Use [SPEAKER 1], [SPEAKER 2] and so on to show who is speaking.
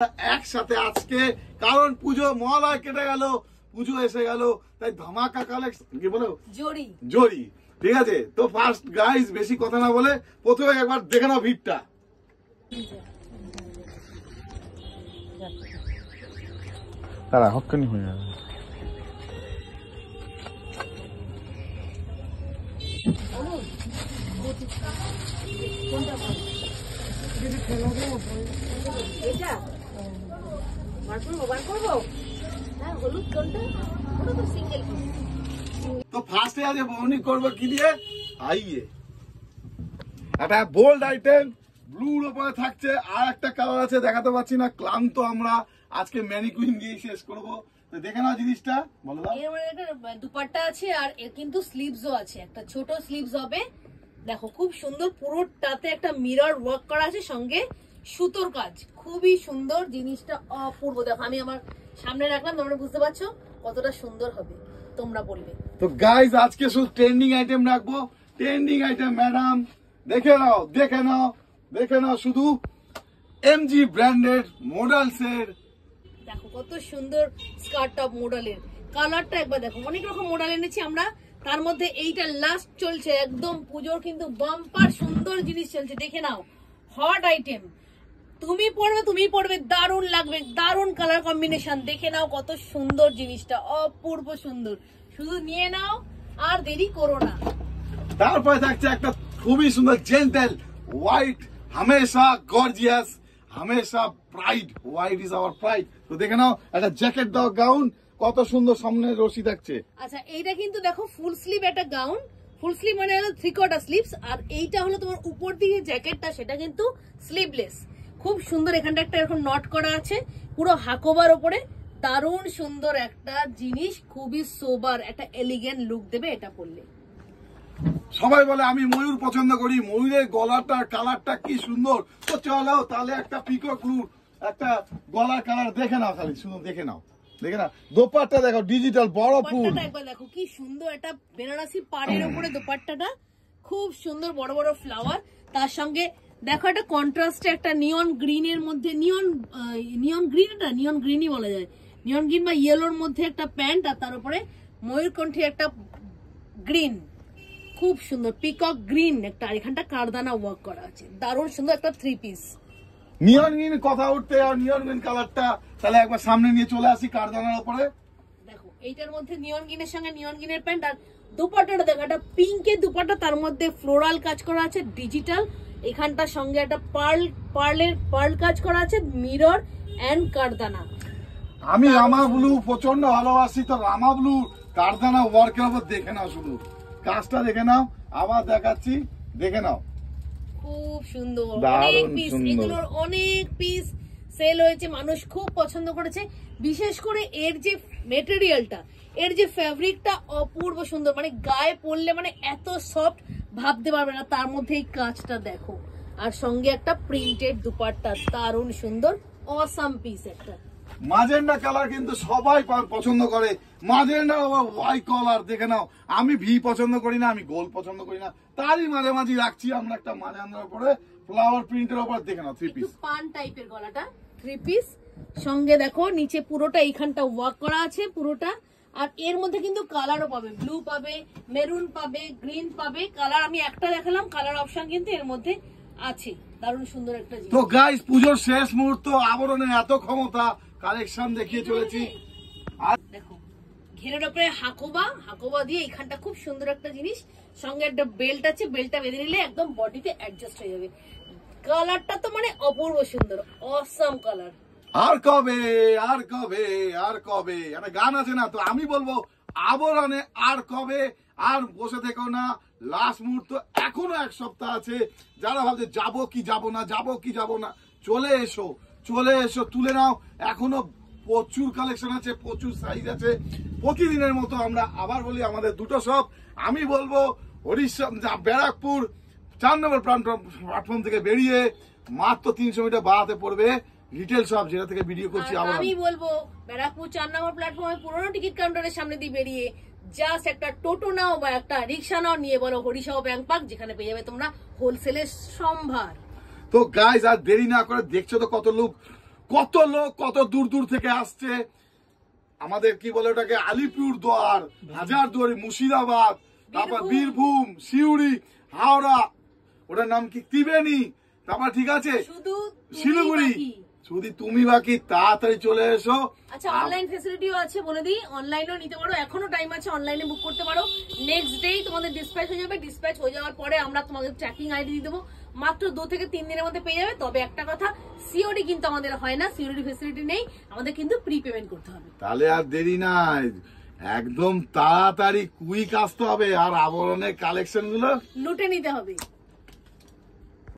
[SPEAKER 1] একসাথে আজকে, কারণ পুজো মহালয় কেটে গেল, পুজো এসে গেল, তাই ধামাকা কালেকশন কি বলো জড়ি। ঠিক আছে, তো ফার্স্ট গাইস বেশি কথা না বলে প্রথমে একবার দেখে নাও ভিড়টা। তারা হক্কানি হয়ে যাবে। তো ফার্স্টে আজ বর্ণিং করবো কি দিয়ে, আইয়ে একটা বোল্ড আইটেম ব্লুর উপরে থাকছে, আর একটা কালার আছে দেখাতে পাচ্ছি না, ক্লান্ত আমরা, আজকে ম্যানিকুইন দিয়ে শেষ করবো। দেখে নাও জিনিসটা, বলো দাও।
[SPEAKER 2] এর মধ্যে একটা দুপাট্টা আছে আর এর কিন্তু স্লিভসও আছে, একটা ছোট স্লিভস হবে। দেখো খুব সুন্দর, পুরোটাতে একটা মিরর ওয়ার্ক করা আছে, সঙ্গে সুতোর কাজ, খুবই সুন্দর জিনিসটা, অপূর্ব। দেখো আমি আমার সামনে রাখলাম, তোমরা বুঝতে পারছো কতটা সুন্দর হবে, তোমরা বলবে।
[SPEAKER 1] তো গাইজ আজকে শুধু ট্রেন্ডিং আইটেম রাখবো, ট্রেন্ডিং আইটেম ম্যাডাম দেখে নাও, দেখে নাও, দেখে নাও, শুধু এমজি ব্র্যান্ডেড মডেলস এর।
[SPEAKER 2] দেখো কত সুন্দর স্কার্ট টপ মডেলের, কালারটা একবার দেখো, অনেক রকম মডেল এনেছি আমরা, তার মধ্যে এইটা লাস্ট চলছে, একদম পুজোর কিন্তু বাম্পার সুন্দর জিনিস চলছে, দেখে নাও, হট আইটেম। তুমি পড়বে দারুণ লাগবে, দারুণ কালার কম্বিনেশন, দেখে নাও কত সুন্দর জিনিসটা, অপূর্ব সুন্দর, শুধু নিয়ে নাও আর দেরি করো না।
[SPEAKER 1] তারপরে থাকছে একটা খুবই সুন্দর জেন্টেল হোয়াইট, হামেশা গর্জিয়াস, হামেশা pride, white is our pride. তো দেখে নাও একটা জ্যাকেট দাও, গাউন কত সুন্দর, সামনে রশি থাকছে।
[SPEAKER 2] আচ্ছা এইটা কিন্তু দেখো ফুল স্লিভ একটা গাউন, ফুল স্লিভ মানে হলো 3/4 স্লিভস, আর এইটা হলো তোমার উপর দিকে জ্যাকেটটা, সেটা কিন্তু স্লিভলেস, খুব সুন্দর। এখানটা একটা এরকম নট করা আছে, পুরো হাকোবার ওপরে, দারুণ সুন্দর একটা জিনিস, খুবই সোবার, একটা এলিগেন্ট লুক দেবে এটা পরলে।
[SPEAKER 1] সবাই বলে আমি ময়ূর পছন্দ করি, ময়ূরের গলাটা কালারটা কি সুন্দর। তো চলো তাহলে একটা পিকক ব্লু একটা গলার কালার দেখে নাও, খালি শুধু দেখে নাও, দেখে না দোপাট্টা দেখো, ডিজিটাল বড় ফুল,
[SPEAKER 2] একবার দেখো কি সুন্দর, একটা বেনারসি পাড়ের উপরে দোপাট্টাটা, খুব সুন্দর বড় বড় ফ্লাওয়ার, তার সঙ্গে দেখো একটা কন্ট্রাস্টে একটা নিয়ন গ্রিনের মধ্যে, নিয়ন গ্রিন, এটা নিয়ন গ্রিনই বলা যায়, নিয়ন গ্রিন বা ইয়েলোর মধ্যে একটা প্যান্ট, আর তার উপরে ময়ূরকণ্ঠী একটা গ্রিন, খুব সুন্দর পিকক গ্রিন একটা, আর এখানটা কারদানা ওয়ার্ক করা আছে, দারুণ সুন্দর একটা 3 পিস।
[SPEAKER 1] নিয়ন গ্রিন কথা উঠতে, আর নিয়ন গ্রিন কালারটা তাহলে একবার সামনে নিয়ে চলে আসি কারদানার উপরে।
[SPEAKER 2] দেখো এইটার মধ্যে নিয়ন গ্রিনের সঙ্গে নিয়ন গ্রিনের প্যান্ট, আর দুপাট্টাটা দেখো একটা পিঙ্কের দুপাট্টা, তার মধ্যে ফ্লোরাল কাজ করা আছে ডিজিটাল, এখানটার সঙ্গে একটা পার্ল কাজ করা আছে, মিরর এন্ড কারদানা।
[SPEAKER 1] আমি রামা ব্লু প্রচন্ড ভালোবাসি, তো রামা ব্লু কারদানা ওয়ার্কের উপর দেখে নাও, শুধু কাজটা দেখে নাও, আবার দেখাচ্ছি, দেখে নাও,
[SPEAKER 2] খুব সুন্দর, অনেক পিস, এগুলোর অনেক পিস সেল হয়েছে, মানুষ খুব পছন্দ করেছে, বিশেষ করে এর যে মেটেরিয়ালটা, এর যে ফ্যাব্রিকটা অপূর্ব সুন্দর, মানে গায়ে পরলে মানে এত সফট ভাবতে পারবে না, তার মধ্যে এই কাজটা দেখো, আর সঙ্গে একটা প্রিন্টেড দুপাট্টা, দারুণ সুন্দর, অসাম পিস একটা।
[SPEAKER 1] মাজেন্ডা কালার কিন্তু সবাই পছন্দ করে, মাজেন্ডা আবার ওয়াই কলার দেখে নাও, আমি ভি পছন্দ করি না, আমি গোল পছন্দ করি না, তারই মাঝামাঝি রাখছি আমরা একটা মাজেন্ডার উপরে ফ্লাওয়ার প্রিন্টের উপর, দেখে নাও 3 পিস,
[SPEAKER 2] পান টাইপের গলাটা 3 পিস, সঙ্গে দেখো নিচে পুরোটা এইখানটা ওয়ার্ক করা আছে পুরোটা, আর এর মধ্যে কিন্তু কালারও পাবে, ব্লু পাবে, মেরুন পাবে, গ্রিন পাবে, কালার আমি একটা দেখালাম, কালার অপশন কিন্তু এর মধ্যে আছে, দারুণ সুন্দর একটা জিনিস।
[SPEAKER 1] তো গাইস পুজোর শেষ মুহূর্ত, আবরণের এত ক্ষমতা, কালেকশন দেখিয়ে চলেছি। আর
[SPEAKER 2] দেখো ঘেরের উপরে হাকোবা দিয়ে এখানটা খুব সুন্দর একটা জিনিস, সঙ্গে একটা বেল্ট আছে, বেল্টটা বেঁধে নিলে একদম বডিতে অ্যাডজাস্ট হয়ে যাবে, কালারটা তো মানে অপূর্ব সুন্দর, অসাম কালার।
[SPEAKER 1] আর কবে, আর কবে, আর কবে, একটা গান আছে না, তো আমি বলবো আবরণে আর কবে, আর বসে থেকো না, লাস্ট মুহূর্ত, এখনো 1 সপ্তাহ আছে, যারা ভাবছে যাবো কি যাবো না, যাবো কি যাবো না, চলে এসো, চলে এসো, তুলে নাও, এখনো প্রচুর কালেকশন আছে, প্রচুর সাইজ আছে। প্রতিদিনের মতো আমরা আবার বলি আমাদের দুটো শপ, আমি বলবো হরিশা ব্যারাকপুর 4 নম্বর প্ল্যাটফর্ম থেকে বেরিয়ে মাত্র 300 মিটার বাড়াতে পড়বে রিটেল শপ, যেটা থেকে ভিডিও করছি।
[SPEAKER 2] আমি বলবো ব্যারাকপুর 4 নম্বর প্ল্যাটফর্মে পুরনো টিকিট কাউন্টারের সামনে দিয়ে বেরিয়ে জাস্ট একটা টোটো নাও বা একটা রিক্সা নাও, নিয়ে বলো হরিশা ব্যাংক পার্ক, যেখানে পেয়ে যাবে তোমরা হোলসেলের সম্ভার।
[SPEAKER 1] তো গাইজ আর দেরি না করে, দেখছো তো কত লোক কত লোক কত দূর দূর থেকে আসছে। আমাদের কি বলে ওটাকে, আলিপুরদুয়ার, হাজারদুয়ারি, মুর্শিদাবাদ, তারপর বীরভূম, সিউড়ি, হাওড়া, ওটার নাম কি, ত্রিবেণী, তারপর ঠিক আছে
[SPEAKER 2] শুধু
[SPEAKER 1] শিলিগুড়ি, শুধু তুমি বাকি। তাড়াতাড়ি চলে এসো।
[SPEAKER 2] আচ্ছা, অনলাইন ফেসিলিটিও আছে বলে দিই, অনলাইনেও নিতে পারো, এখনো টাইম আছে, অনলাইনে বুক করতে পারো। নেক্সট ডেই তোমাদের ডিসপ্যাচ হয়ে যাবে। ডিসপ্যাচ হয়ে যাওয়ার পরে আমরা তোমাদের ট্র্যাকিং আইডি দিয়ে দেবো, মাত্র 2 থেকে 3 দিনের মধ্যে পেয়ে যাবে। তবে একটা কথা, সিওডি কিন্তু আমাদের হয় না, সিওডি ফেসিলিটি নেই, আমাদের কিন্তু প্রি পেমেন্ট করতে হবে।
[SPEAKER 1] তাহলে আর দেরি নাই, একদম তাড়াতাড়ি কুইক আসতে হবে আর আবরণের কালেকশন গুলো
[SPEAKER 2] লুটে নিতে হবে।